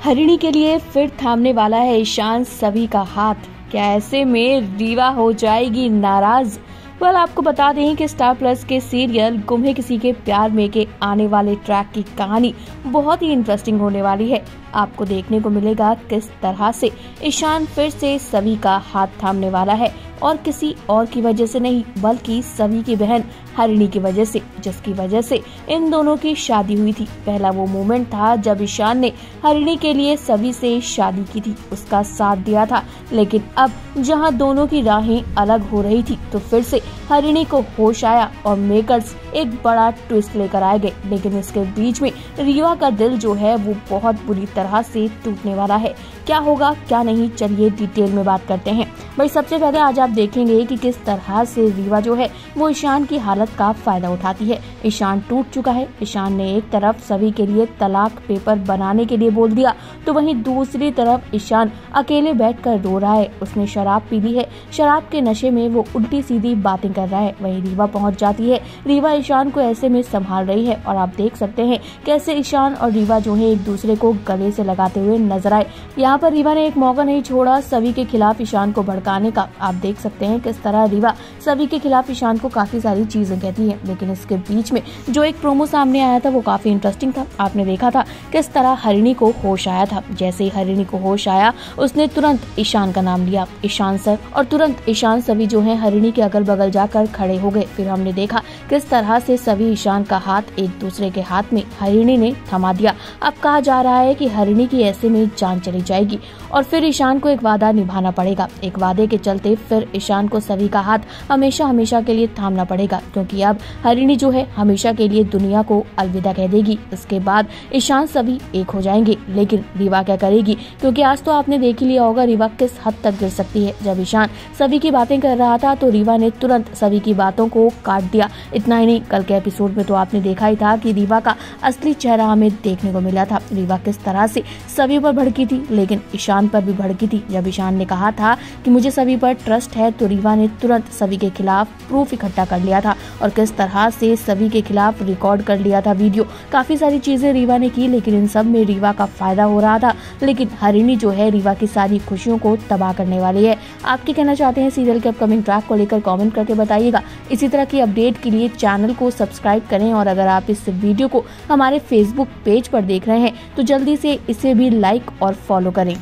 हरिणी के लिए फिर थामने वाला है ईशान सभी का हाथ। क्या ऐसे में रीवा हो जाएगी नाराज? आपको बता दें कि स्टार प्लस के सीरियल गुम है किसी के प्यार में के आने वाले ट्रैक की कहानी बहुत ही इंटरेस्टिंग होने वाली है। आपको देखने को मिलेगा किस तरह से ईशान फिर से सभी का हाथ थामने वाला है, और किसी और की वजह से नहीं बल्कि सभी की बहन हरिणी की वजह से, जिसकी वजह से इन दोनों की शादी हुई थी। पहला वो मोमेंट था जब ईशान ने हरिणी के लिए सभी से शादी की थी, उसका साथ दिया था। लेकिन अब जहां दोनों की राहें अलग हो रही थी तो फिर से हरिणी को होश आया और मेकर्स एक बड़ा ट्विस्ट लेकर आए गए। लेकिन इसके बीच में रीवा का दिल जो है वो बहुत बुरी तरह से टूटने वाला है। क्या होगा क्या नहीं, चलिए डिटेल में बात करते हैं। भाई सबसे पहले आज आप देखेंगे कि किस तरह से रीवा जो है वो ईशान की हालत का फायदा उठाती है। ईशान टूट चुका है। ईशान ने एक तरफ सभी के लिए तलाक पेपर बनाने के लिए बोल दिया, तो वहीं दूसरी तरफ ईशान अकेले बैठकर रो रहा है। उसने शराब पी ली है, शराब के नशे में वो उल्टी सीधी बातें कर रहा है। वहीं रीवा पहुंच जाती है। रीवा ईशान को ऐसे में संभाल रही है और आप देख सकते हैं कैसे ईशान और रीवा जो है एक दूसरे को गले से लगाते हुए नजर आए। यहाँ पर रीवा ने एक मौका नहीं छोड़ा सभी के खिलाफ ईशान को भड़काने का। आप देख सकते हैं किस तरह रीवा सभी के खिलाफ ईशान को काफी सारी चीजें कहती है। लेकिन इसके बीच में जो एक प्रोमो सामने आया था वो काफी इंटरेस्टिंग था। आपने देखा था किस तरह हरिणी को होश आया था। जैसे ही हरिणी को होश आया उसने तुरंत ईशान का नाम लिया, ईशान सर, और तुरंत ईशान सभी जो है हरिणी के अगल बगल जाकर खड़े हो गए। फिर हमने देखा किस तरह से सभी ईशान का हाथ एक दूसरे के हाथ में हरिणी ने थमा दिया। अब कहा जा रहा है कि हरिणी की ऐसे में जान चली जाएगी और फिर ईशान को एक वादा निभाना पड़ेगा। एक वादे के चलते फिर ईशान को सभी का हाथ हमेशा हमेशा के लिए थामना पड़ेगा, क्योंकि अब हरिणी जो है हमेशा के लिए दुनिया को अलविदा कह देगी। इसके बाद ईशान सभी एक हो जाएंगे। लेकिन रीवा क्या करेगी? क्योंकि आज तो आपने देख ही लिया होगा रीवा किस हद तक गिर सकती है। जब ईशान सभी की बातें कर रहा था तो रीवा ने तुरंत सभी की बातों को काट दिया। इतना ही नहीं, कल के एपिसोड में तो आपने देखा ही था कि रीवा का असली चेहरा हमें देखने को मिला था। रीवा किस तरह से सभी पर भड़की थी, लेकिन ईशान पर भी भड़की थी। जब ईशान ने कहा था कि मुझे सभी पर ट्रस्ट है तो रीवा ने तुरंत सभी के खिलाफ प्रूफ इकट्ठा कर लिया था और किस तरह से सभी के खिलाफ रिकॉर्ड कर लिया था वीडियो। काफी सारी चीजें रीवा ने की, लेकिन इन सब में रीवा का फायदा हो रहा था। लेकिन हरिणी जो है रीवा की सारी खुशियों को तबाह करने वाली है। आप क्या कहना चाहते हैं सीरियल के अपकमिंग ट्रैक को लेकर कमेंट करके बताइएगा। इसी तरह की अपडेट के लिए चैनल को सब्सक्राइब करें और अगर आप इस वीडियो को हमारे फेसबुक पेज पर देख रहे हैं तो जल्दी से इसे भी लाइक और फॉलो करें।